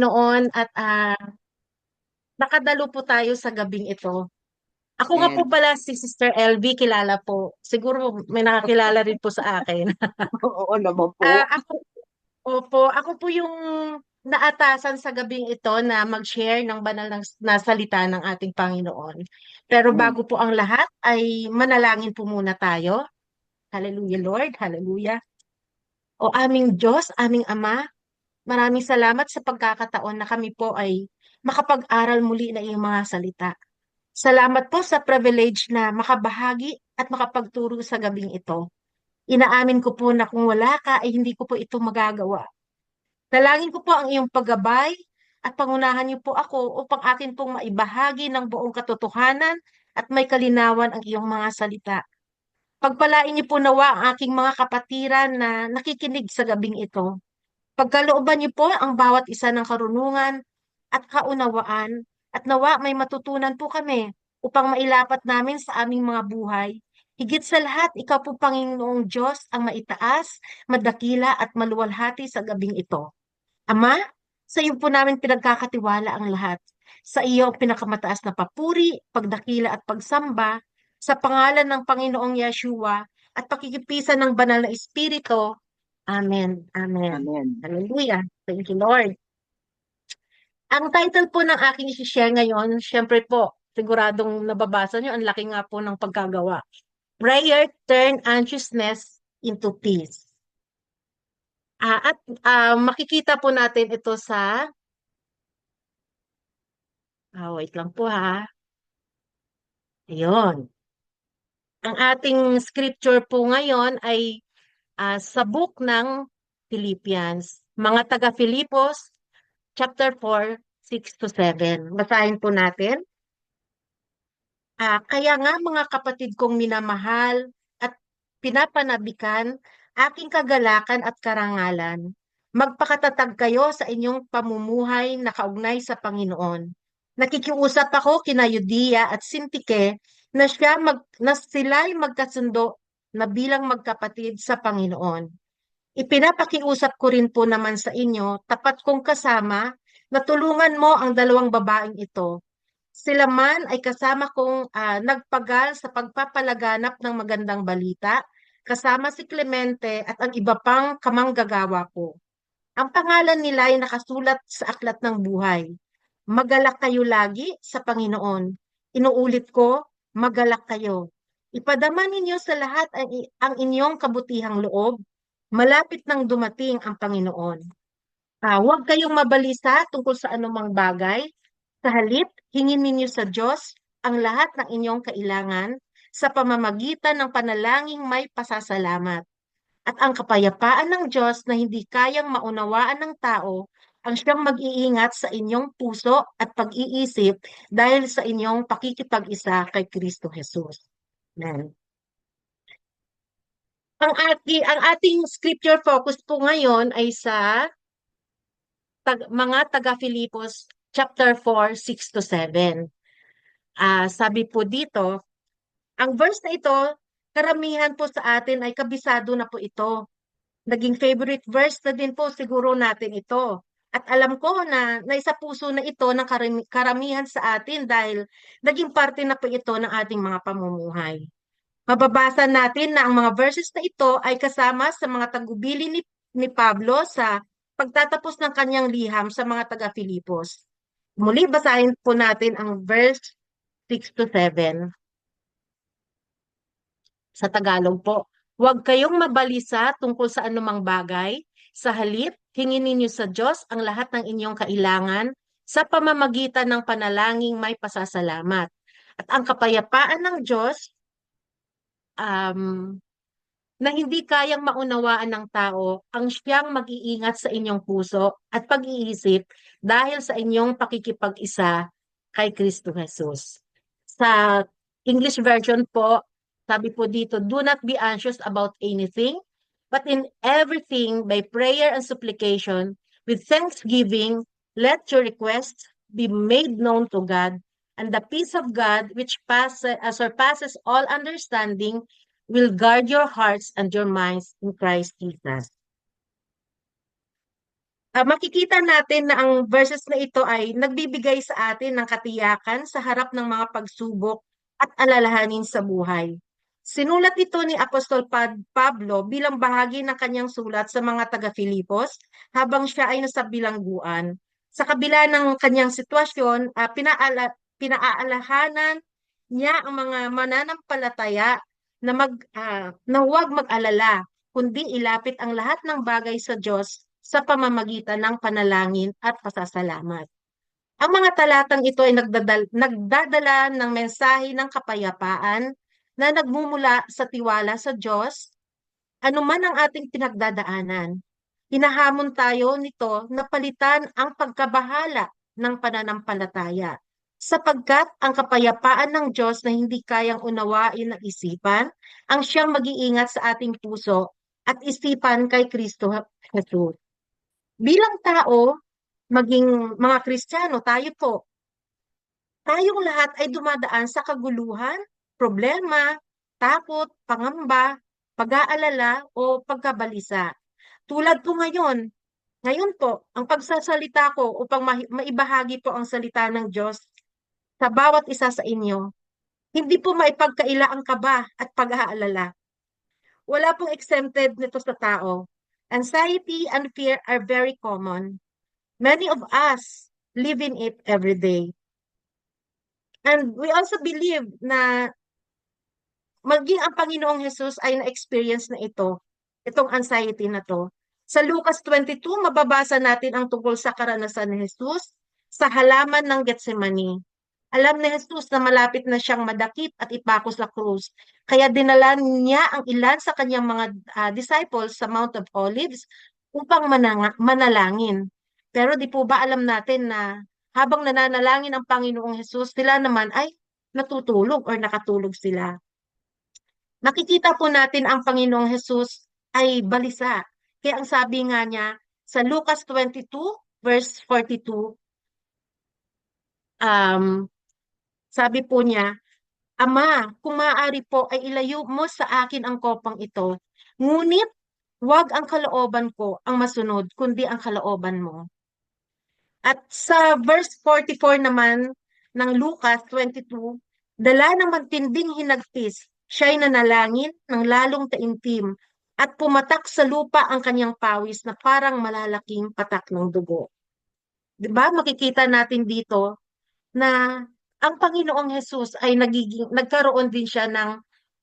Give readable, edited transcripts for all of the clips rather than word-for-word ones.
Panginoon at nakadalo po tayo sa gabing ito. Ako nga po And pala si Sister LV, kilala po. Siguro may nakakilala rin po sa akin. oo naman po. Ako, opo, ako po yung naatasan sa gabing ito na mag-share ng banal na salita ng ating Panginoon. Pero Mm. bago po ang lahat ay manalangin po muna tayo. Hallelujah, Lord. Hallelujah. O aming Diyos, aming Ama, maraming salamat sa pagkakataon na kami po ay makapag-aral muli na iyong mga salita. Salamat po sa privilege na makabahagi at makapagturo sa gabing ito. Inaamin ko po na kung wala ka ay hindi ko po ito magagawa. Dalangin ko po ang iyong paggabay at pangunahan niyo po ako upang akin pong maibahagi ng buong katotohanan at may kalinawan ang iyong mga salita. Pagpalain niyo po nawa ang aking mga kapatiran na nakikinig sa gabing ito. Pagkalooban niyo po ang bawat isa ng karunungan at kaunawaan at nawa may matutunan po kami upang mailapat namin sa aming mga buhay. Higit sa lahat, ikaw po Panginoong Diyos ang maitaas, madakila at maluwalhati sa gabing ito. Ama, sa iyo po namin pinagkakatiwala ang lahat. Sa iyo ang pinakamataas na papuri, pagdakila at pagsamba sa pangalan ng Panginoong Yeshua at pakikipisan ng banal na Espiritu. Amen. Amen. Amen. Hallelujah. Thank you, Lord. Ang title po ng aking i-share ngayon, syempre po, siguradong nababasa nyo, ang laki nga po ng pagkagawa. Prayer turn anxiousness into peace. At makikita po natin ito sa, wait lang po ha. Ayun. Ang ating scripture po ngayon ay sa book ng Philippians. Mga taga-Filipos, chapter 4, 6 to 7. Basahin po natin. Kaya nga mga kapatid kong minamahal at pinapanabikan, aking kagalakan at karangalan, magpakatatag kayo sa inyong pamumuhay na kaugnay sa Panginoon. Nakikiusap ako kina Eudia at Sintike na sila'y magkasundo na bilang magkapatid sa Panginoon. Ipinapakiusap ko rin po naman sa inyo, tapat kong kasama, na tulungan mo ang dalawang babaeng ito. Sila man ay kasama kong nagpagal sa pagpapalaganap ng magandang balita, kasama si Clemente at ang iba pang kamanggagawa ko. Ang pangalan nila ay nakasulat sa aklat ng buhay. Magalak kayo lagi sa Panginoon. Inuulit ko, magalak kayo. Ipadama ninyo sa lahat ang inyong kabutihang loob. Malapit nang dumating ang Panginoon. Huwag kayong mabalisa tungkol sa anumang bagay. Sa halip, hingin ninyo sa Diyos ang lahat ng inyong kailangan sa pamamagitan ng panalangin may pasasalamat. At ang kapayapaan ng Diyos na hindi kayang maunawaan ng tao ang siyang mag-iingat sa inyong puso at pag-iisip dahil sa inyong pakikipag-isa kay Kristo Jesus. Amen. Ang ating scripture focus po ngayon ay sa mga taga-Filipos chapter 4, 6 to 7. Sabi po dito, ang verse na ito, karamihan po sa atin ay kabisado na po ito. Naging favorite verse na din po siguro natin ito. At alam ko na naisa puso na ito ng karamihan sa atin dahil naging parte na po ito ng ating mga pamumuhay. Mababasa natin na ang mga verses na ito ay kasama sa mga tagubili ni Pablo sa pagtatapos ng kanyang liham sa mga taga-Filipos. Muli basahin po natin ang verse 6 to 7 sa Tagalog po. Huwag kayong mabalisa tungkol sa anumang bagay. Sa halip, hingin ninyo sa Diyos ang lahat ng inyong kailangan sa pamamagitan ng panalangin may pasasalamat. At ang kapayapaan ng Diyos um, na hindi kayang maunawaan ng tao ang siyang mag-iingat sa inyong puso at pag-iisip dahil sa inyong pakikipag-isa kay Kristo Jesus. Sa English version po, sabi po dito, do not be anxious about anything, but in everything by prayer and supplication, with thanksgiving, let your requests be made known to God, and the peace of God, which surpasses all understanding, will guard your hearts and your minds in Christ Jesus. Makikita natin na ang verses na ito ay nagbibigay sa atin ng katiyakan sa harap ng mga pagsubok at alalahanin sa buhay. Sinulat ito ni Apostol Pablo bilang bahagi ng kanyang sulat sa mga taga-Filipos habang siya ay nasa bilangguan. Sa kabila ng kanyang sitwasyon, pinaaalahanan niya ang mga mananampalataya na huwag mag-alala, kundi ilapit ang lahat ng bagay sa Diyos sa pamamagitan ng panalangin at pasasalamat. Ang mga talatang ito ay nagdadala ng mensahe ng kapayapaan na nagmumula sa tiwala sa Diyos, anuman ang ating pinagdadaanan. Hinahamon tayo nito na palitan ang pagkabahala ng pananampalataya, sapagkat ang kapayapaan ng Diyos na hindi kayang unawain ng isipan, ang siyang mag-iingat sa ating puso at isipan kay Kristo Jesus. Bilang tao, maging mga Kristiyano, tayong lahat ay dumadaan sa kaguluhan, problema, takot, pangamba, pag-aalala o pagkabalisa. Tulad po ngayon po, ang pagsasalita ko upang maibahagi po ang salita ng Diyos sa bawat isa sa inyo, hindi po maipagkaila ang kaba at pag-aalala. Wala pong exempted nito sa tao. Anxiety and fear are very common. Many of us live in it every day. And we also believe na maging ang Panginoong Jesus ay na-experience na itong anxiety na to. Sa Lucas 22, mababasa natin ang tungkol sa karanasan ni Jesus sa halaman ng Getsemani. Alam ni Jesus na malapit na siyang madakip at ipako sa krus. Kaya dinala niya ang ilan sa kanyang mga disciples sa Mount of Olives upang manalangin. Pero di po ba alam natin na habang nananalangin ang Panginoong Jesus, sila naman ay natutulog or nakatulog sila. Nakikita po natin ang Panginoong Jesus ay balisa. Kaya ang sabi nga niya sa Lucas 22 verse 42, sabi po niya, Ama, kung maaari po ay ilayo mo sa akin ang kopang ito. Ngunit wag ang kalooban ko ang masunod, kundi ang kalooban mo. At sa verse 44 naman ng Lucas 22, dala ng matinding hinagpis, siya'y nanalangin ng lalong taimtim at pumatak sa lupa ang kanyang pawis na parang malalaking patak ng dugo. 'Di ba? Makikita natin dito na ang Panginoong Jesus ay nagkaroon din siya ng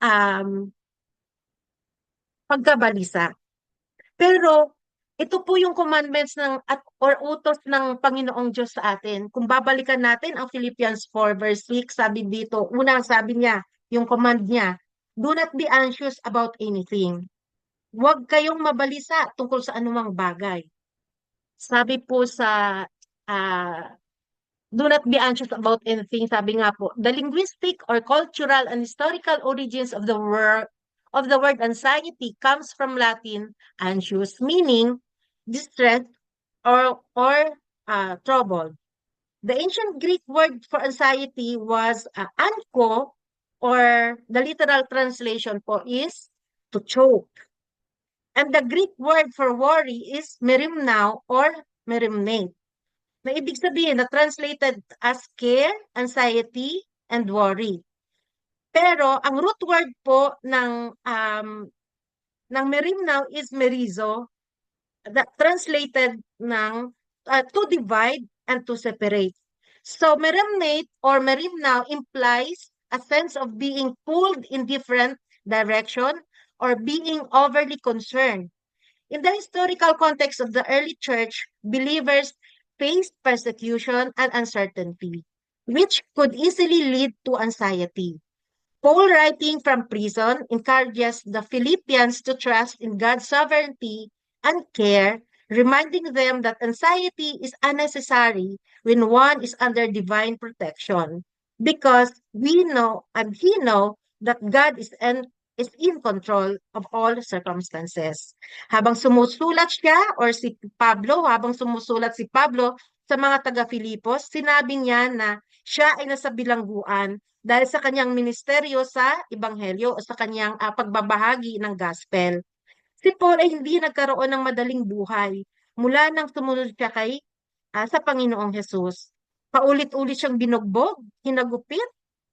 um, pagkabalisa. Pero ito po yung commandments or utos ng Panginoong Diyos sa atin. Kung babalikan natin ang Philippians 4 verse 6, sabi dito, unang sabi niya, yung command niya, do not be anxious about anything. Huwag kayong mabalisa tungkol sa anumang bagay. Sabi po sa uh, do not be anxious about anything. Sabi nga po, the linguistic or cultural and historical origins of the word anxiety comes from Latin anxious, meaning distress or trouble. The ancient Greek word for anxiety was anko, or the literal translation po is to choke. And the Greek word for worry is merimnao or merimnate, na ibig sabihin na translated as care, anxiety, and worry. Pero ang root word po ng merimnao is merizo, that translated ng to divide and to separate. So merimnate or merimnao implies a sense of being pulled in different direction or being overly concerned. In the historical context of the early church, believers faced persecution and uncertainty, which could easily lead to anxiety. Paul, writing from prison, encourages the Philippians to trust in God's sovereignty and care, reminding them that anxiety is unnecessary when one is under divine protection, because we know and he know that God is in control of all circumstances. Habang sumusulat si Pablo sa mga taga-Filipos, sinabi niya na siya ay nasa bilangguan dahil sa kanyang ministeryo sa Ebanghelyo o sa kanyang pagbabahagi ng gospel. Si Paul ay hindi nagkaroon ng madaling buhay. mula nang sumunod siya sa Panginoong Hesus. Paulit-ulit siyang binugbog, hinagupit,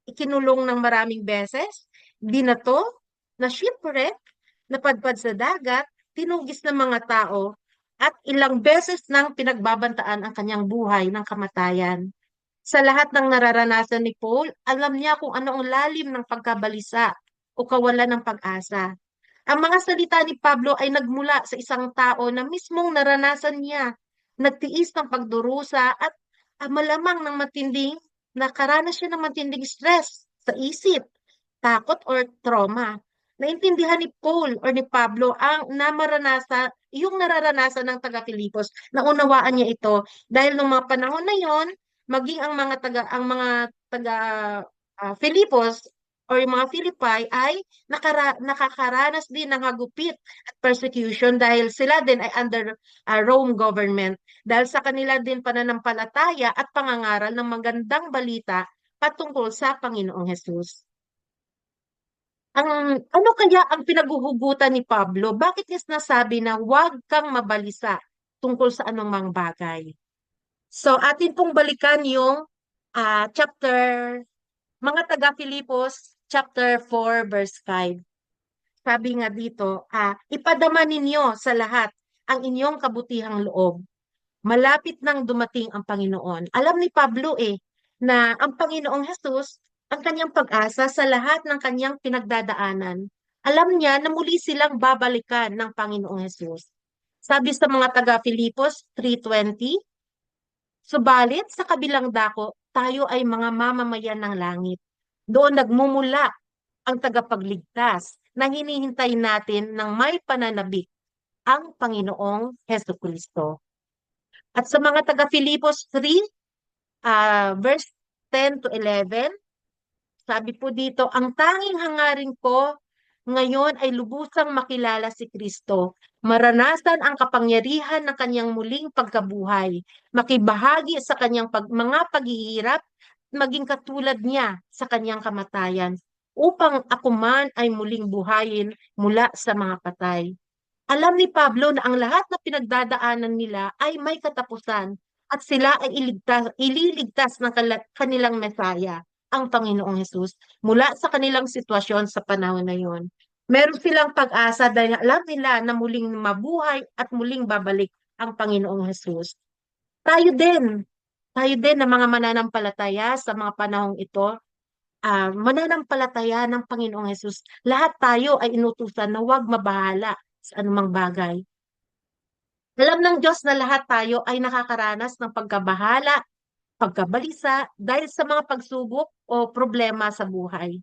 ikinulong ng maraming beses, binato, na shipwreck, napadpad sa dagat, tinugis ng mga tao, at ilang beses nang pinagbabantaan ang kanyang buhay ng kamatayan. Sa lahat ng nararanasan ni Paul, alam niya kung ano ang lalim ng pagkabalisa o kawalan ng pag-asa. Ang mga salita ni Pablo ay nagmula sa isang tao na mismong naranasan niya, nagtiis ng pagdurusa at malamang ng matinding, nakaranas siya ng matinding stress sa isip, takot or trauma. Naintindihan ni Paul or ni Pablo yung nararanasan ng taga-Filipos. Naunawaan niya ito dahil noong mga panahon na yon, maging ang mga taga Filipos or yung mga Filipi ay nakakaranas din ng hagupit at persecution dahil sila din ay under Rome government. Dahil sa kanila din pananampalataya at pangangaral ng magandang balita patungkol sa Panginoong Hesus. Ano kaya ang pinaghuhugutan ni Pablo? Bakit niya nasabi na huwag kang mabalisa tungkol sa anumang bagay? So, atin pong balikan yung chapter, mga taga-Filipos, chapter 4, verse 5. Sabi nga dito, ipadama ninyo sa lahat ang inyong kabutihang loob. Malapit nang dumating ang Panginoon. Alam ni Pablo na ang Panginoong Hesus ang kanyang pag-asa sa lahat ng kanyang pinagdadaanan. Alam niya na muli silang babalikan ng Panginoong Hesus. Sabi sa mga taga-Filipos 3:20, subalit sa kabilang dako, tayo ay mga mamamayan ng langit. Doon nagmumula ang tagapagligtas na hinihintay natin ng may pananabik, ang Panginoong Hesukristo. At sa mga taga-Filipos 3, verse 10 to 11, sabi po dito, ang tanging hangarin ko ngayon ay lubusang makilala si Kristo, maranasan ang kapangyarihan ng kanyang muling pagkabuhay, makibahagi sa kanyang mga paghihirap, maging katulad niya sa kanyang kamatayan, upang ako man ay muling buhayin mula sa mga patay. Alam ni Pablo na ang lahat na pinagdadaanan nila ay may katapusan at sila ay ililigtas ng kanilang Mesaya, ang Panginoong Hesus, mula sa kanilang sitwasyon sa panahon na yon. Meron silang pag-asa dahil alam nila na muling mabuhay at muling babalik ang Panginoong Hesus. Tayo din na mga mananampalataya sa mga panahong ito, mananampalataya ng Panginoong Hesus. Lahat tayo ay inutusan na huwag mabahala sa anumang bagay. Alam ng Diyos na lahat tayo ay nakakaranas ng pagkabahala, pagkabalisa dahil sa mga pagsubok o problema sa buhay.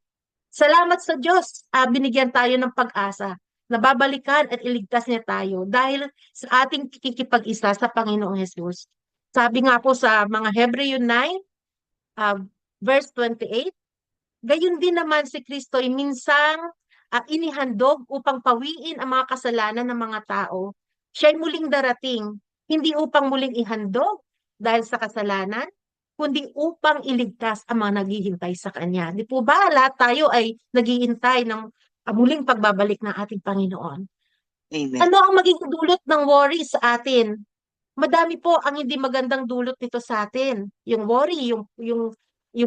Salamat sa Diyos, binigyan tayo ng pag-asa na babalikan at iligtas niya tayo dahil sa ating kikipag-isa sa Panginoong Hesus. Sabi nga po sa mga Hebreo 9, verse 28, gayon din naman si Kristo ay minsang inihandog upang pawiin ang mga kasalanan ng mga tao. Siya'y muling darating, hindi upang muling ihandog dahil sa kasalanan, kundi upang iligtas ang mga naghihintay sa Kanya. Di po ba lahat tayo ay naghihintay ng muling pagbabalik ng ating Panginoon? Amen. Ano ang magiging dulot ng worry sa atin? Madami po ang hindi magandang dulot nito sa atin. Yung worry, yung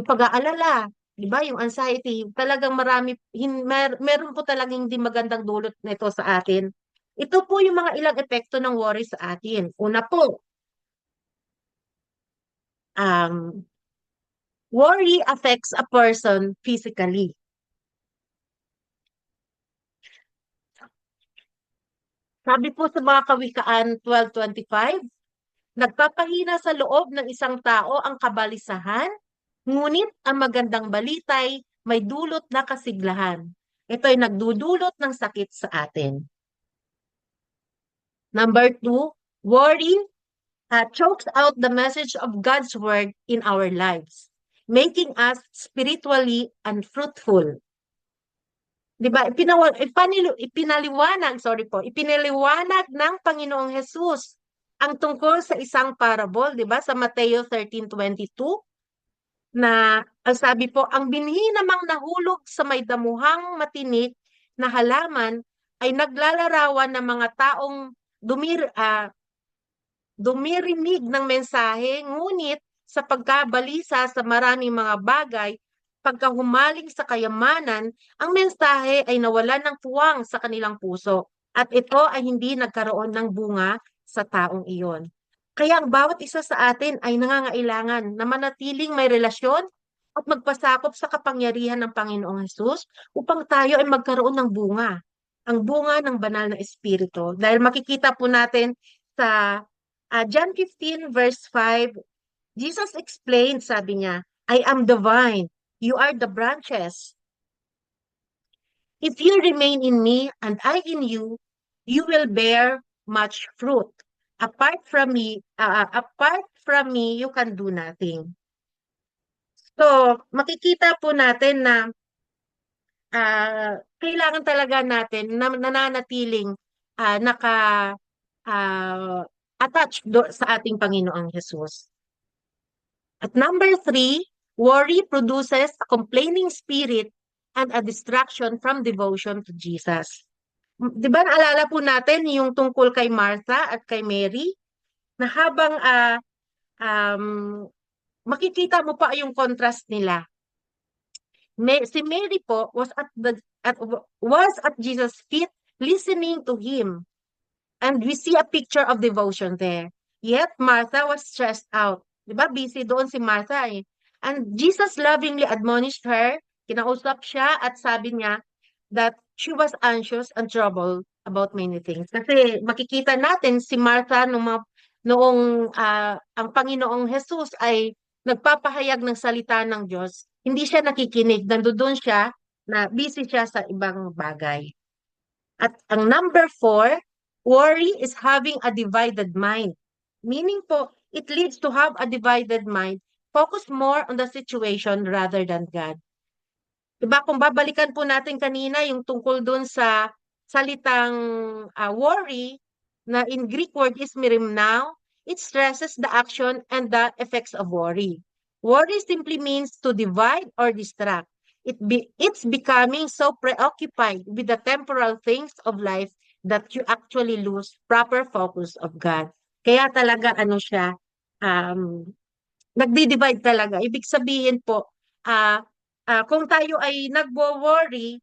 pag-aalala, di ba? Yung anxiety, talagang meron po talagang hindi magandang dulot nito sa atin. Ito po yung mga ilang epekto ng worry sa atin. Una po, worry affects a person physically. Sabi po sa mga Kawikaan 12:25, nagpapahina sa loob ng isang tao ang kabalisahan, ngunit ang magandang balitay may dulot na kasiglahan. Ito ay nagdudulot ng sakit sa atin. Number 2, worry chokes out the message of God's word in our lives, making us spiritually unfruitful. Diba? Ipinaliwanag ng Panginoong Hesus ang tungkol sa isang parable, diba? Sa Mateo 13:22, na ang sabi po, ang binhi namang nahulog sa may damuhang matinik na halaman ay naglalarawan ng mga taong dumirinig ng mensahe, ngunit sa pagkabalisa sa maraming mga bagay, pagkahumaling sa kayamanan, ang mensahe ay nawalan ng puwang sa kanilang puso at ito ay hindi nagkaroon ng bunga sa taong iyon. Kaya ang bawat isa sa atin ay nangangailangan na manatiling may relasyon at magpasakop sa kapangyarihan ng Panginoong Hesus upang tayo ay magkaroon ng bunga, ang bunga ng banal na espiritu. Dahil makikita po natin sa John 15 verse 5, Jesus explained, sabi niya, I am the vine, you are the branches. If you remain in me and I in you, you will bear much fruit. Apart from me, you can do nothing. So, makikita po natin na kailangan talaga natin na nananatiling naka attached sa ating Panginoong Hesus. At number 3, worry produces a complaining spirit and a distraction from devotion to Jesus. Di ba naalala po natin yung tungkol kay Martha at kay Mary na habang um, makikita mo pa yung contrast nila. Si Mary po was at Jesus' feet listening to him. And we see a picture of devotion there. Yet Martha was stressed out. Di ba? Busy doon si Martha eh. And Jesus lovingly admonished her, kinausap siya at sabi niya that she was anxious and troubled about many things. Kasi makikita natin si Martha noong ang Panginoong Jesus ay nagpapahayag ng salita ng Diyos, hindi siya nakikinig. Nandoon siya na busy siya sa ibang bagay. At ang number 4, worry is having a divided mind. Meaning po, it leads to have a divided mind. Focus more on the situation rather than God. Diba, kung babalikan po natin kanina yung tungkol dun sa salitang worry, na in Greek word is merimnao, it stresses the action and the effects of worry. Worry simply means to divide or distract. It's becoming so preoccupied with the temporal things of life that you actually lose proper focus of God. Kaya talaga ano siya, nagdi-divide talaga. Ibig sabihin po, kung tayo ay nagwo-worry,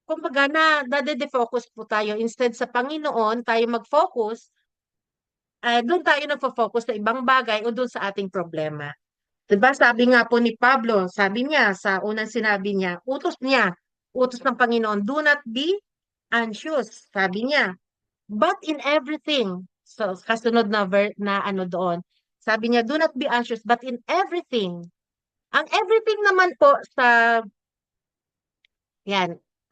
kumbaga nade-defocus po tayo. Instead sa Panginoon, tayo mag-focus, doon tayo nagfo-focus sa ibang bagay o doon sa ating problema. Diba? Sabi nga po ni Pablo, sabi niya sa unang sinabi niya, utos ng Panginoon, do not be anxious, sabi niya. But in everything, so kasunod na ano doon, sabi niya, do not be anxious, but in everything. Ang everything naman po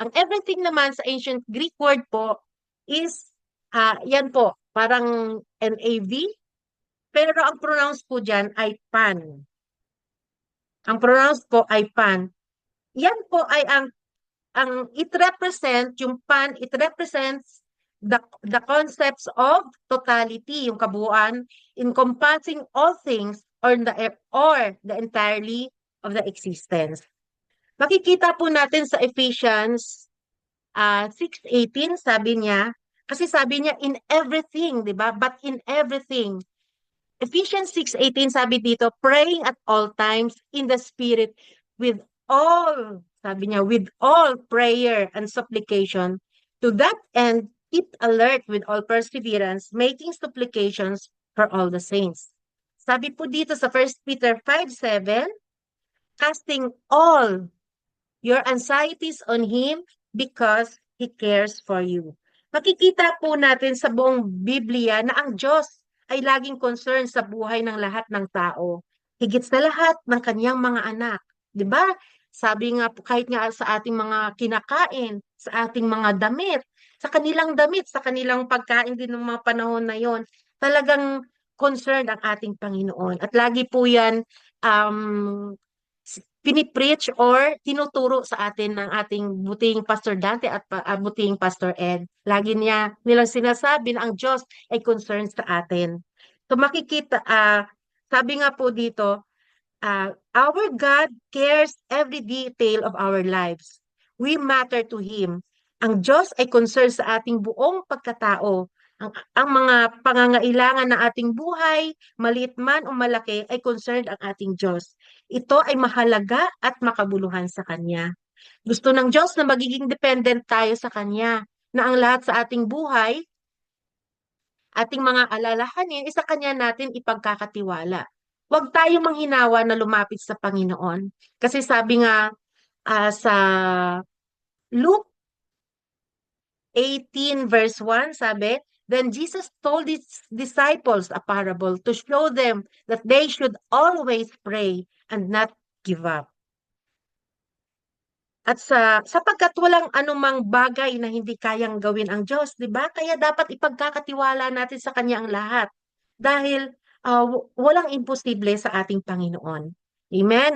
ang everything naman sa ancient Greek word po is, yan po, parang NAV, pero ang pronounce po dyan ay pan. Ang pronounce po ay pan. Yan po ay yung pan, it represents the concepts of totality, yung kabuuan, encompassing all things or the entirely of the existence. Makikita po natin sa Ephesians 6:18, sabi niya, kasi sabi niya in everything, di ba? But in everything. Ephesians 6:18 sabi dito, praying at all times in the Spirit with sabi niya, with all prayer and supplication. To that end, keep alert with all perseverance, making supplications for all the saints. Sabi po dito sa 1 Peter 5:7, casting all your anxieties on Him because He cares for you. Makikita po natin sa buong Biblia na ang Diyos ay laging concerned sa buhay ng lahat ng tao. Higit sa lahat ng kanyang mga anak. 'Di ba? Sabi nga po, kahit nga sa ating mga kinakain, sa ating mga damit, sa kanilang pagkain din ng mga panahon na yon, talagang concerned ang ating Panginoon. At lagi po yan pinipreach or tinuturo sa atin ng ating buting Pastor Dante at buting Pastor Ed. Lagi nilang sinasabi na ang Diyos ay concerned sa atin. So makikita, sabi nga po dito, our God cares every detail of our lives. We matter to Him. Ang Diyos ay concerned sa ating buong pagkatao Ang mga pangangailangan ng ating buhay, maliit man o malaki, ay concerned ang ating Diyos. Ito ay mahalaga at makabuluhan sa Kanya. Gusto ng Diyos na magiging dependent tayo sa Kanya, na ang lahat sa ating buhay, ating mga alalahanin, isa Kanya natin ipagkakatiwala. Huwag tayong manghinawa na lumapit sa Panginoon. Kasi sabi nga sa Luke 18 verse 1, sabi, then Jesus told his disciples a parable to show them that they should always pray and not give up. At sapagkat walang anumang bagay na hindi kayang gawin ang Diyos, 'di ba? Kaya dapat ipagkakatiwala natin sa Kanya ang lahat. Dahil walang imposible sa ating Panginoon. Amen.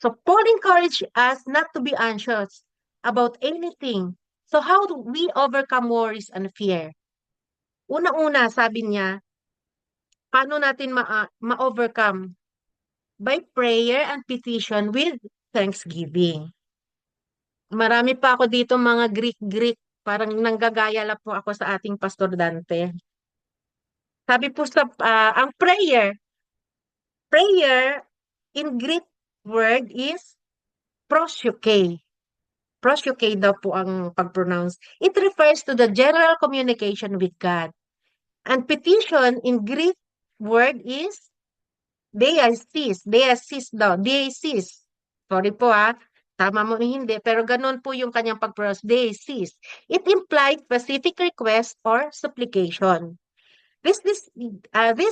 So Paul encouraged us not to be anxious about anything. So how do we overcome worries and fear? Una-una, sabi niya, paano natin ma-overcome? By prayer and petition with thanksgiving. Marami pa ako dito mga Greek-Greek. Parang nanggagaya lang po ako sa ating Pastor Dante. Sabi po ang prayer in Greek word is proseuche. Proseuche daw po ang pag-pronounce. It refers to the general communication with God. And petition in Greek word is deasis. Deasis daw. Deasis. Sorry po tama mo hindi. Pero ganun po yung kanyang pag-pronounce. Deasis. It implies specific request or supplication. This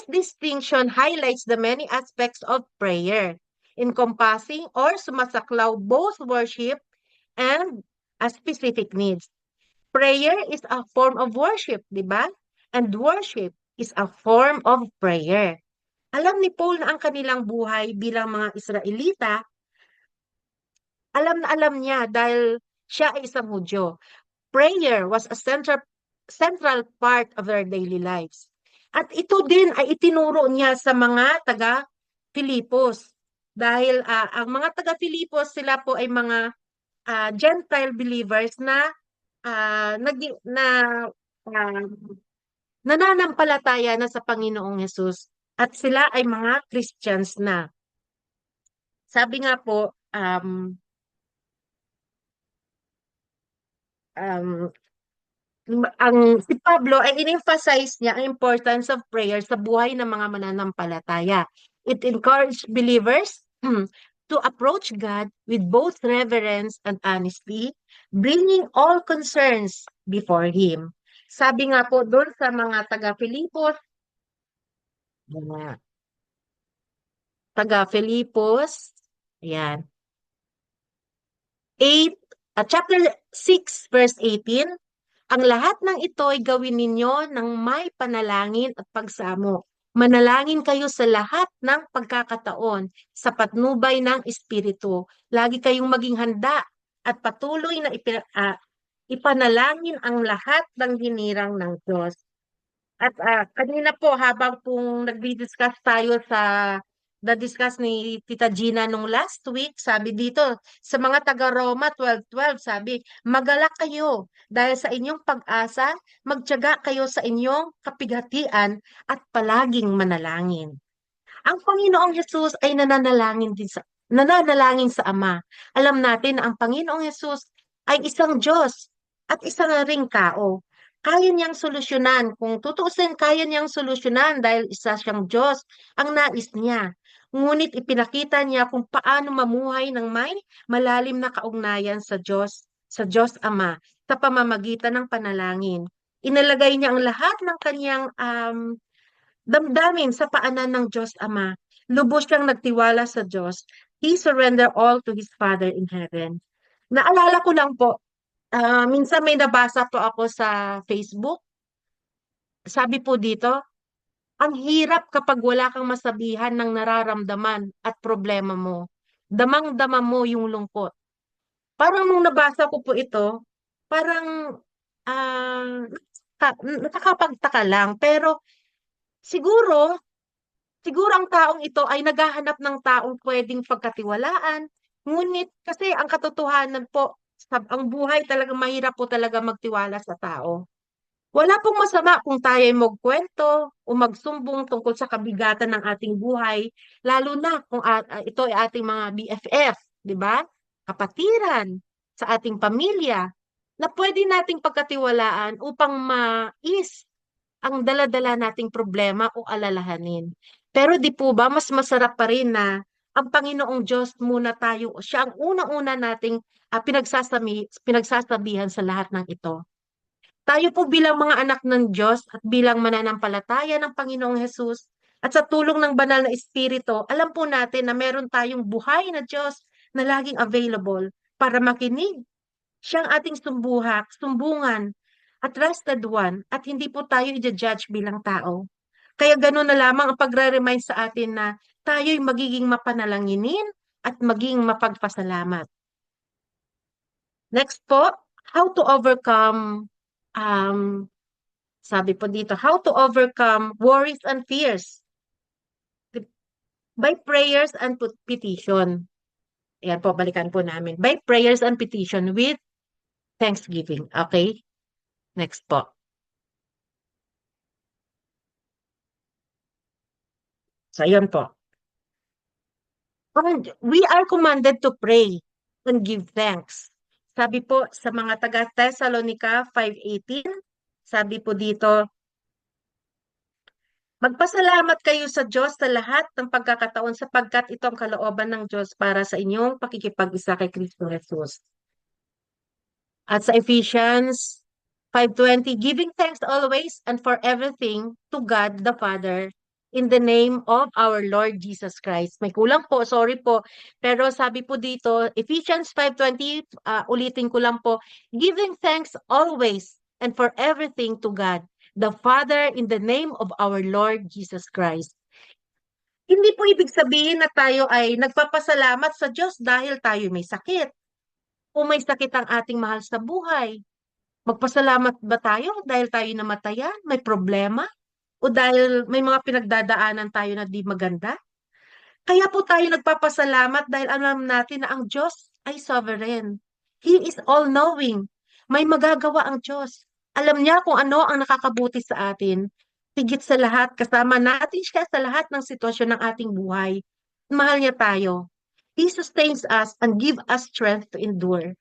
distinction highlights the many aspects of prayer, encompassing or sumasaklaw both worship and a specific needs. Prayer is a form of worship, di ba? And worship is a form of prayer. Alam ni Paul na ang kanilang buhay bilang mga Israelita, alam na alam niya dahil siya ay isang Hudyo. Prayer was a central part of their daily lives. At ito din ay itinuro niya sa mga taga-Filipos. Dahil ang mga taga-Filipos, sila po ay mga Gentile believers na uh, nananampalataya na sa Panginoong Hesus. At sila ay mga Christians na. Sabi nga po, um, si Pablo ay in-emphasize niya ang importance of prayer sa buhay ng mga mananampalataya. It encouraged believers to approach God with both reverence and honesty, bringing all concerns before Him. Sabi nga po doon sa mga taga-Filipos, ayan, 8, chapter 6, verse 18, ang lahat ng ito ay gawin ninyo ng may panalangin at pagsamo. Manalangin kayo sa lahat ng pagkakataon sa patnubay ng Espiritu. Lagi kayong maging handa at patuloy na ipanalangin ang lahat ng hinirang ng Diyos. At kanina po habang pong nagdi-discuss tayo na-discuss ni Tita Gina nung last week, sabi dito, sa mga taga-Roma 12:12, sabi, magalak kayo dahil sa inyong pag-asa, magtiyaga kayo sa inyong kapighatian at palaging manalangin. Ang Panginoong Hesus ay nananalangin sa Ama. Alam natin na ang Panginoong Hesus ay isang Diyos at isang ring tao. Kaya niyang solusyonan. Kung tutuusin, kaya niyang solusyonan dahil isa siyang Diyos ang nais niya. Ngunit ipinakita niya kung paano mamuhay ng may malalim na kaugnayan sa Diyos Ama, sa pamamagitan ng panalangin. Inalagay niya ang lahat ng kanyang damdamin sa paanan ng Diyos Ama. Lubos siyang nagtiwala sa Diyos. He surrendered all to His Father in heaven. Naalala ko lang po, minsan may nabasa po ako sa Facebook. Sabi po dito, ang hirap kapag wala kang masabihan ng nararamdaman at problema mo. Damang-dama mo yung lungkot. Parang nung nabasa ko po ito, parang nakakapagtaka lang. Pero siguro, siguro ang taong ito ay naghahanap ng taong pwedeng pagkatiwalaan. Ngunit kasi ang katotohanan po, ang buhay talaga mahirap po talaga magtiwala sa tao. Wala pong masama kung tayo ay magkwento o magsumbong tungkol sa kabigatan ng ating buhay, lalo na kung ito ay ating mga BFF, di ba? Kapatiran, sa ating pamilya, na pwede nating pagkatiwalaan upang mais ang dala-dala nating problema o alalahanin. Pero di po ba, mas masarap pa rin na ang Panginoong Diyos muna tayo, siya ang unang-una nating pinagsasabihan sa lahat ng ito. Tayo po bilang mga anak ng Diyos at bilang mananampalataya ng Panginoong Hesus at sa tulong ng banal na Espiritu, alam po natin na meron tayong buhay na Diyos na laging available para makinig. Siyang ating sumbungan at trusted one at hindi po tayo i-judge bilang tao. Kaya gano'n na lamang ang pagre-remind sa atin na tayo'y magiging mapanalanginin at maging mapagpasalamat. Next po, how to overcome um, sabi po dito, how to overcome worries and fears by prayers and petition. Ayan po, balikan po namin. By prayers and petition with thanksgiving. Okay? Next po. So, ayan po. And we are commanded to pray and give thanks. Sabi po sa mga taga Thessalonica 5:18, sabi po dito, magpasalamat kayo sa Diyos sa lahat ng pagkakataon sapagkat ito ang kalooban ng Diyos para sa inyong pakikipag-isa kay Kristo Jesus. At sa Ephesians 5:20, giving thanks always and for everything to God the Father in the name of our Lord Jesus Christ. May kulang po, sorry po. Pero sabi po dito, Ephesians 5:20, ulitin ko lang po, giving thanks always and for everything to God the Father in the name of our Lord Jesus Christ. Hindi po ibig sabihin na tayo ay nagpapasalamat sa Diyos dahil tayo may sakit o may sakit ang ating mahal sa buhay. Magpasalamat ba tayo dahil tayo namatayan, may problema, o dahil may mga pinagdadaanan tayo na di maganda? Kaya po tayo nagpapasalamat dahil alam natin na ang Diyos ay sovereign. He is all-knowing. May magagawa ang Diyos. Alam niya kung ano ang nakakabuti sa atin. Higit sa lahat, kasama natin siya sa lahat ng sitwasyon ng ating buhay. Mahal niya tayo. He sustains us and give us strength to endure.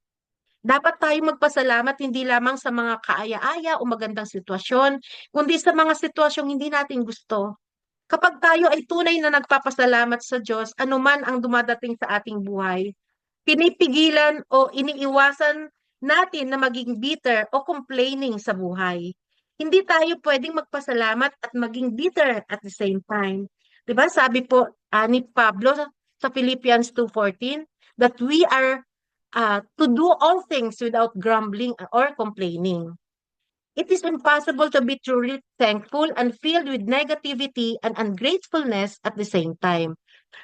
Dapat tayo magpasalamat hindi lamang sa mga kaaya-aya o magandang sitwasyon, kundi sa mga sitwasyong hindi natin gusto. Kapag tayo ay tunay na nagpapasalamat sa Diyos, anuman ang dumadating sa ating buhay, pinipigilan o iniiwasan natin na maging bitter o complaining sa buhay. Hindi tayo pwedeng magpasalamat at maging bitter at the same time. 'Di ba? Sabi po ni Pablo sa Philippians 2:14 that we are to do all things without grumbling or complaining. It is impossible to be truly thankful and filled with negativity and ungratefulness at the same time.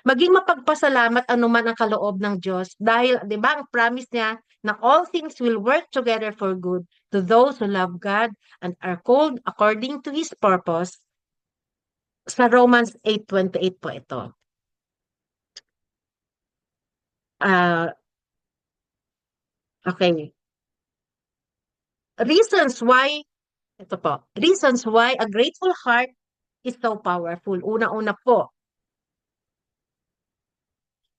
Maging mapagpasalamat anuman ang kaloob ng Diyos dahil, di ba, ang promise niya na all things will work together for good to those who love God and are called according to His purpose. Sa Romans 8:28 po ito. Okay. Reasons why a grateful heart is so powerful. Una-una po,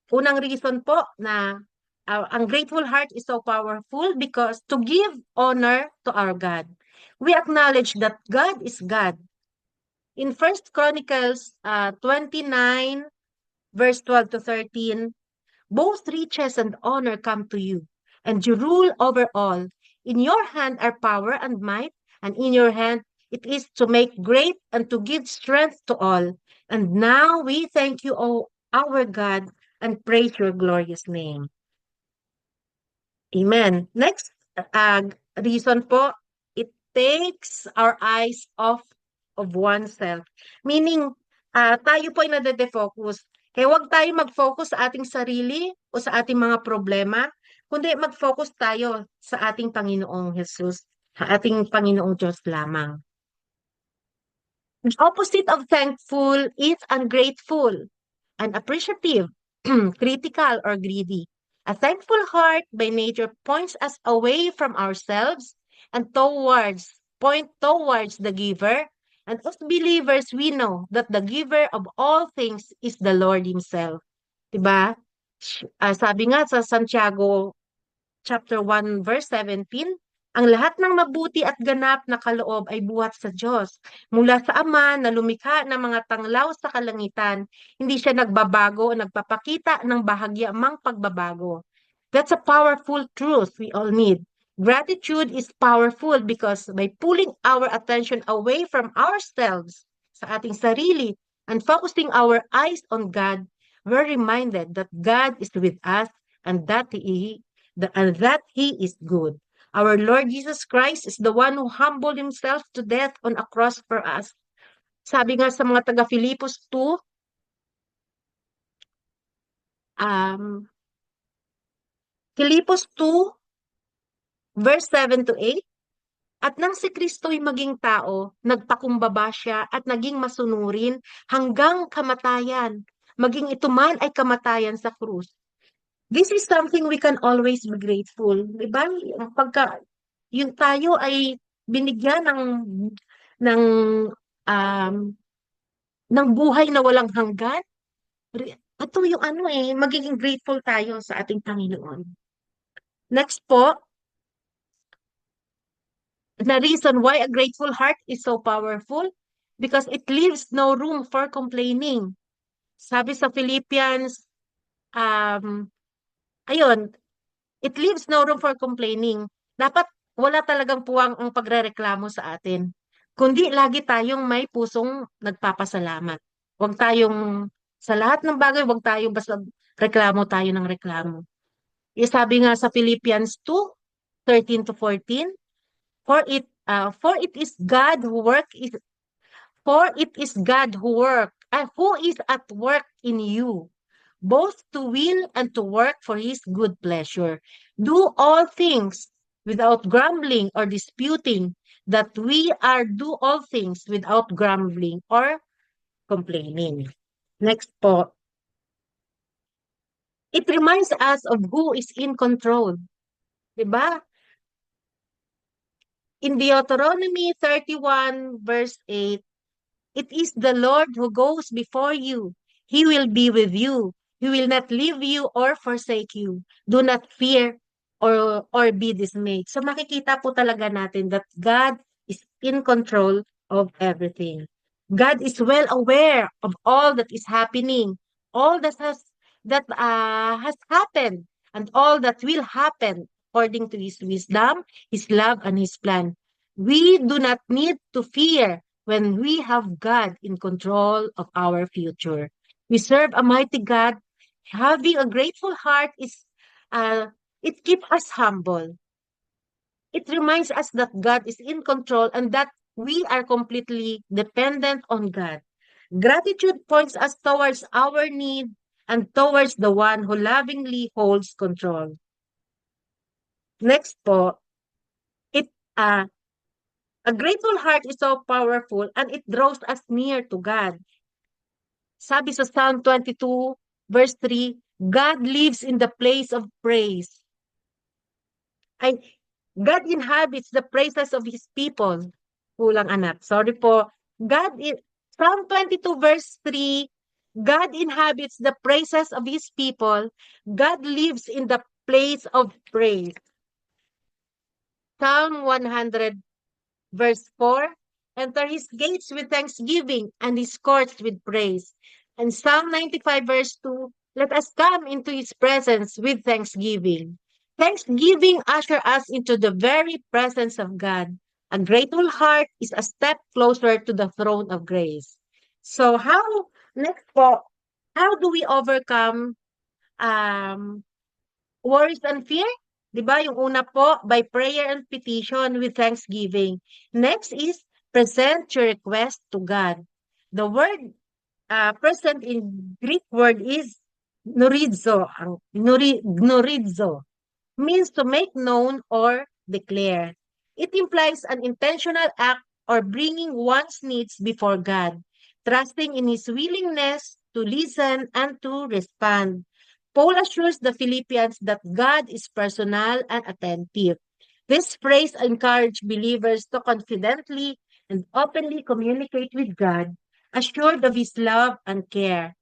unang reason po na ang grateful heart is so powerful because to give honor to our God. We acknowledge that God is God. In 1 Chronicles 29, verse 12 to 13, both riches and honor come to you, and you rule over all. In your hand are power and might, and in your hand it is to make great and to give strength to all. And now we thank you, O our God, and praise your glorious name. Amen. Next reason po, it takes our eyes off of oneself. Meaning, tayo po ay nade-defocus. Kaya huwag tayo mag-focus sa ating sarili o sa ating mga problema, kundi mag-focus tayo sa ating Panginoong Jesus, sa ating Panginoong Diyos lamang. The opposite of thankful is ungrateful, unappreciative, critical, or greedy. A thankful heart by nature points us away from ourselves and towards point towards the giver. And as believers, we know that the giver of all things is the Lord Himself. Diba? Sabi nga sa Santiago chapter 1 verse 17, ang lahat ng mabuti at ganap na kaloob ay buhat sa Diyos. Mula sa Ama na lumikha ng mga tanglaw sa kalangitan, hindi siya nagbabago o nagpapakita ng bahagyamang pagbabago. That's a powerful truth we all need. Gratitude is powerful because by pulling our attention away from ourselves, sa ating sarili, and focusing our eyes on God, we're reminded that God is with us and that He is good. Our Lord Jesus Christ is the one who humbled Himself to death on a cross for us. Sabi nga sa mga taga Filipos 2, Filipos 2, verse 7 to 8, at nang si Kristo'y maging tao, nagpakumbaba siya at naging masunurin hanggang kamatayan. Maging ito man ay kamatayan sa krus. This is something we can always be grateful. Diba? Pagka yung tayo ay binigyan ng um, ng buhay na walang hanggan, ito yung magiging grateful tayo sa ating Panginoon. Next po, the reason why a grateful heart is so powerful, because it leaves no room for complaining. Sabi sa Philippians, ayun, it leaves no room for complaining. Dapat wala talagang puwang ang pagrereklamo sa atin. Kundi lagi tayong may pusong nagpapasalamat. Huwag tayong, sa lahat ng bagay, huwag tayong basta reklamo tayo ng reklamo. Sabi nga sa Philippians 2:13 to 14, for it is God who is at work in you, both to will and to work for His good pleasure. Do all things without grumbling or disputing, that we are do all things without grumbling or complaining. Next po. It reminds us of who is in control. Diba? In Deuteronomy 31 verse 8, it is the Lord who goes before you. He will be with you. He will not leave you or forsake you. Do not fear or be dismayed. So makikita po talaga natin that God is in control of everything. God is well aware of all that is happening, all that has happened, and all that will happen according to His wisdom, His love, and His plan. We do not need to fear when we have God in control of our future. We serve a mighty God. Having a grateful heart it keeps us humble. It reminds us that God is in control and that we are completely dependent on God. Gratitude points us towards our need and towards the one who lovingly holds control. Next po, a grateful heart is so powerful and it draws us near to God. Sabi sa Psalm 22, verse 3, God lives in the place of praise. God inhabits the praises of His people. Kulang anak. Sorry po. Psalm 22, verse 3, God inhabits the praises of His people. God lives in the place of praise. Psalm 100, verse 4, enter His gates with thanksgiving and His courts with praise. And Psalm 95, verse 2, let us come into His presence with thanksgiving. Thanksgiving usher us into the very presence of God. A grateful heart is a step closer to the throne of grace. So next po, how do we overcome worries and fear? Diba? Yung una po, by prayer and petition with thanksgiving. Next is present your request to God. The word present in Greek word is norizo. Norizo means to make known or declare. It implies an intentional act or bringing one's needs before God, trusting in His willingness to listen and to respond. Paul assures the Philippians that God is personal and attentive. This phrase encourages believers to confidently and openly communicate with God, assured of His love and care.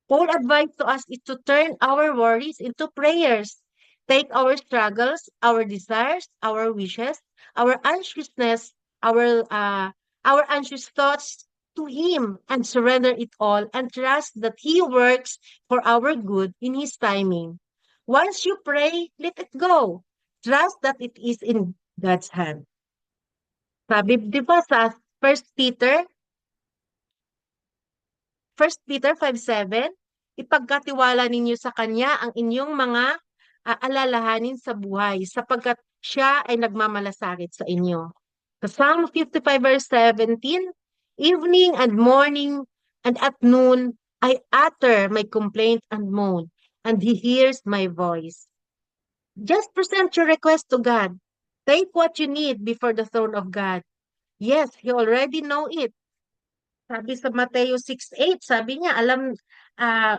Paul's advice to us is to turn our worries into prayers. Take our struggles, our desires, our wishes, our anxiousness, our uh, our anxious thoughts to Him and surrender it all and trust that He works for our good in His timing. Once you pray, let it go. Trust that it is in God's hand. Sabi, di ba sa First Peter 5:7, ipagkatiwala ninyo sa Kanya ang inyong mga alalahanin sa buhay sapagkat siya ay nagmamalasakit sa inyo. Sa Psalm 55 verse 17, evening and morning and at noon, I utter my complaint and moan, and He hears my voice. Just present your request to God. Take what you need before the throne of God. Yes, He already know it. Sabi sa Mateo 6:8, sabi niya, ah,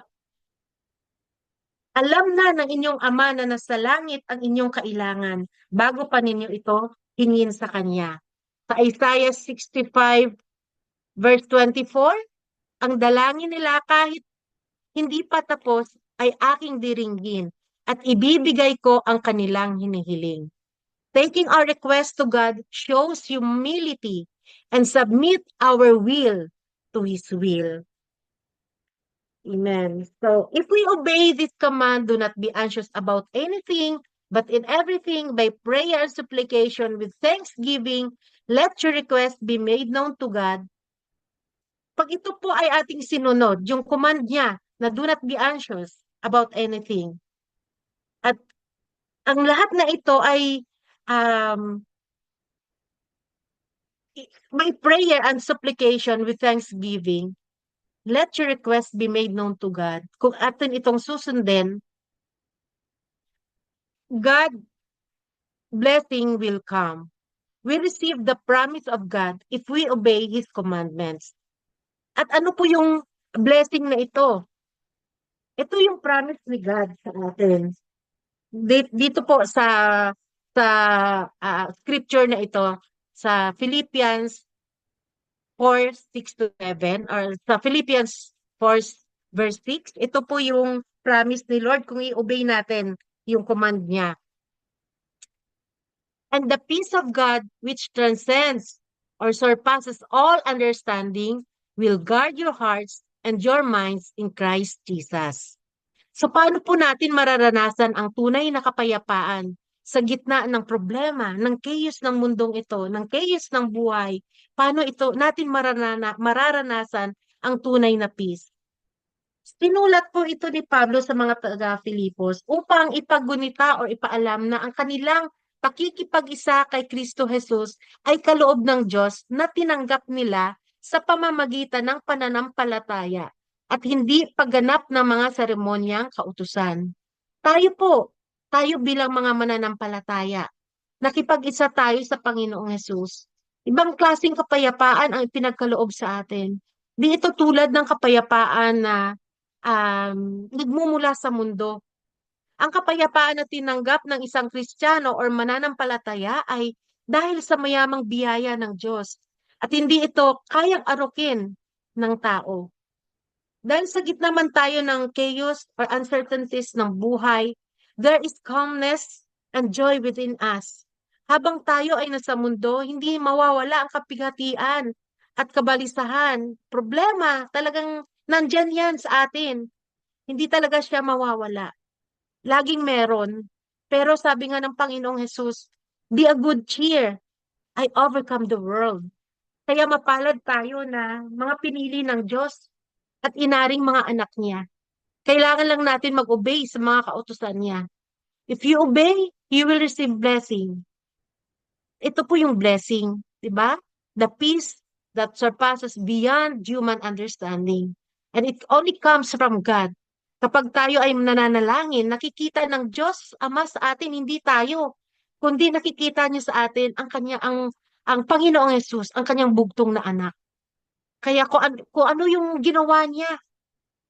alam na ng inyong ama na nasa langit ang inyong kailangan bago pa ninyo ito hingin sa Kanya. Sa Isaiah 65 verse 24, ang dalangin nila kahit hindi pa tapos ay aking diringgin at ibibigay ko ang kanilang hinihiling. Taking our request to God shows humility and submit our will to His will. Amen. So if we obey this command, do not be anxious about anything, but in everything by prayer and supplication with thanksgiving, let your request be made known to God. Pag ito po ay ating sinunod, yung command niya na do not be anxious about anything. At ang lahat na ito ay um, by prayer and supplication with thanksgiving, let your request be made known to God. Kung atin itong susundin, God blessing will come. We receive the promise of God if we obey His commandments. At ano po yung blessing na ito? Ito yung promise ni God sa atin. Dito po sa scripture na ito, sa Philippians 4:6 to 7, or sa Philippians 4 verse 6, ito po yung promise ni Lord kung i-obey natin yung command niya. And the peace of God, which transcends or surpasses all understanding, will guard your hearts and your minds in Christ Jesus. So paano po natin mararanasan ang tunay na kapayapaan sa gitna ng problema, ng chaos ng mundong ito, ng chaos ng buhay? Paano ito natin mararanasan ang tunay na peace? Sinulat po ito ni Pablo sa mga taga-Filipos upang ipagunita o ipaalam na ang kanilang pakikipag-isa kay Kristo Jesus ay kaloob ng Diyos na tinanggap nila sa pamamagitan ng pananampalataya at hindi pagganap ng mga seremonyang kautusan. Tayo po, tayo bilang mga mananampalataya, nakipag-isa tayo sa Panginoong Jesus. Ibang klaseng kapayapaan ang ipinagkaloob sa atin. Di ito tulad ng kapayapaan na nagmumula sa mundo. Ang kapayapaan na tinanggap ng isang Kristiyano or mananampalataya ay dahil sa mayamang biyaya ng Diyos at hindi ito kayang arukin ng tao. Dahil sa gitna man tayo ng chaos or uncertainties ng buhay, there is calmness and joy within us. Habang tayo ay nasa mundo, hindi mawawala ang kapighatian at kabalisahan. Problema, talagang nandyan yan sa atin. Hindi talaga siya mawawala. Laging meron. Pero sabi nga ng Panginoong Hesus, be a good cheer. I overcome the world. Kaya mapalad tayo na mga pinili ng Diyos at inaring mga anak niya. Kailangan lang natin mag-obey sa mga kautusan niya. If you obey, you will receive blessing. Ito po yung blessing, di ba? The peace that surpasses beyond human understanding. And it only comes from God. Kapag tayo ay nananalangin, nakikita ng Diyos Ama sa atin, hindi tayo, kundi nakikita niya sa atin ang Panginoong Yesus, ang kanyang bugtong na anak. Kaya kung ano yung ginawa niya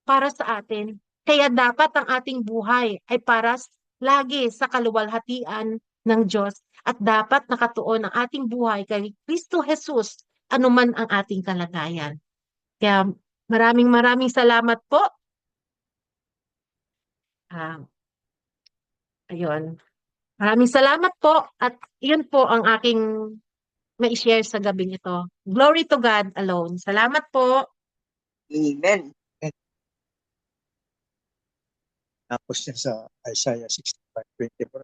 para sa atin, kaya dapat ang ating buhay ay para lagi sa kaluwalhatian ng Diyos at dapat nakatuon ang ating buhay kay Kristo Jesus anuman ang ating kalagayan. Kaya maraming maraming salamat po. Ah, ayun. Maraming salamat po at yun po ang aking mai-share sa gabing ito. Glory to God alone. Salamat po. Amen. Tapos niya sa Isaiah 65:24.